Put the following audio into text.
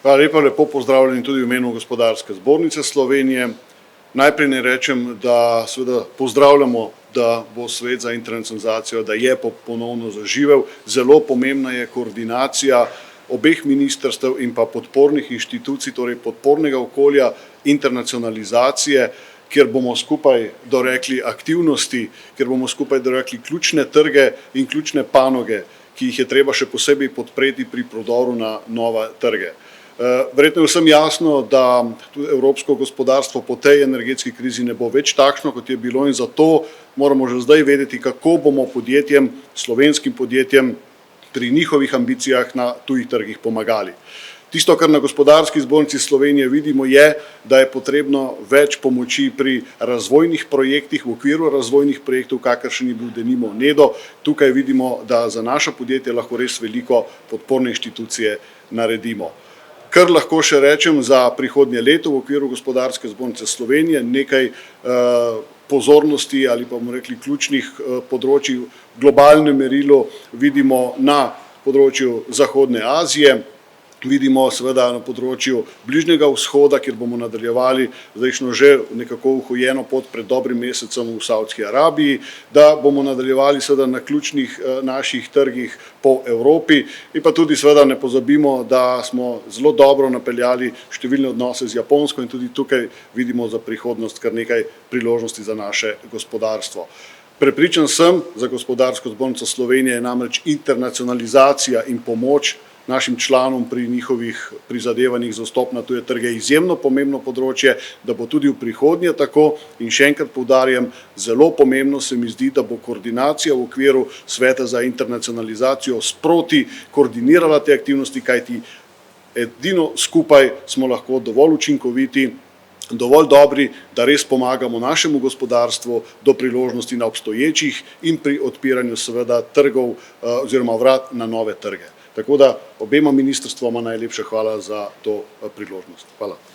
Hvala lepa, lepo pozdravljeni tudi v imenu Gospodarske zbornice Slovenije. Najprej naj rečem, da seveda pozdravljamo, da bo svet za internacionalizacijo, da je ponovno zaživel. Zelo pomembna je koordinacija obeh ministrstev in pa podpornih inštitucij, torej podpornega okolja internacionalizacije, kjer bomo skupaj dorekli aktivnosti, kjer bomo skupaj dorekli ključne trge in ključne panoge, ki jih je treba še posebej podpreti pri prodoru na nove trge. Verjetno je vsem jasno, da tudi evropsko gospodarstvo po tej energetski krizi ne bo več takšno, kot je bilo, in zato moramo že zdaj vedeti, kako bomo podjetjem, slovenskim podjetjem pri njihovih ambicijah na tujih trgih pomagali. Tisto, kar na Gospodarski zbornici Slovenije vidimo, je, da je potrebno več pomoči pri razvojnih projektih, v okviru razvojnih projektov, kakršen je bil denimo NEDO. Tukaj vidimo, da za naša podjetja lahko res veliko podporne inštitucije naredimo. Kar lahko še rečem za prihodnje leto v okviru Gospodarske zbornice Slovenije, nekaj pozornosti ali pa bomo rekli ključnih področij v globalnem merilu vidimo na področju Zahodne Azije, vidimo seveda na področju Bližnjega vzhoda, kjer bomo nadaljevali zdajšnjo že nekako uhojeno pot pred dobrim mesecem v Savdski Arabiji, da bomo nadaljevali seveda na ključnih naših trgih po Evropi in pa tudi seveda ne pozabimo, da smo zelo dobro napeljali številne odnose z Japonsko in tudi tukaj vidimo za prihodnost kar nekaj priložnosti za naše gospodarstvo. Prepričan sem, za Gospodarsko zbornico Slovenije je namreč internacionalizacija in pomoč našim članom pri njihovih prizadevanjih za vstop na tuje trge izjemno pomembno področje, da bo tudi v prihodnje tako, in še enkrat poudarjam, zelo pomembno se mi zdi, da bo koordinacija v okviru Sveta za internacionalizacijo sproti koordinirala te aktivnosti, kajti edino skupaj smo lahko dovolj učinkoviti, dovolj dobri, da res pomagamo našemu gospodarstvu do priložnosti na obstoječih in pri odpiranju seveda trgov oziroma vrat na nove trge. Tako da obema ministrstvoma najlepša hvala za to priložnost. Hvala.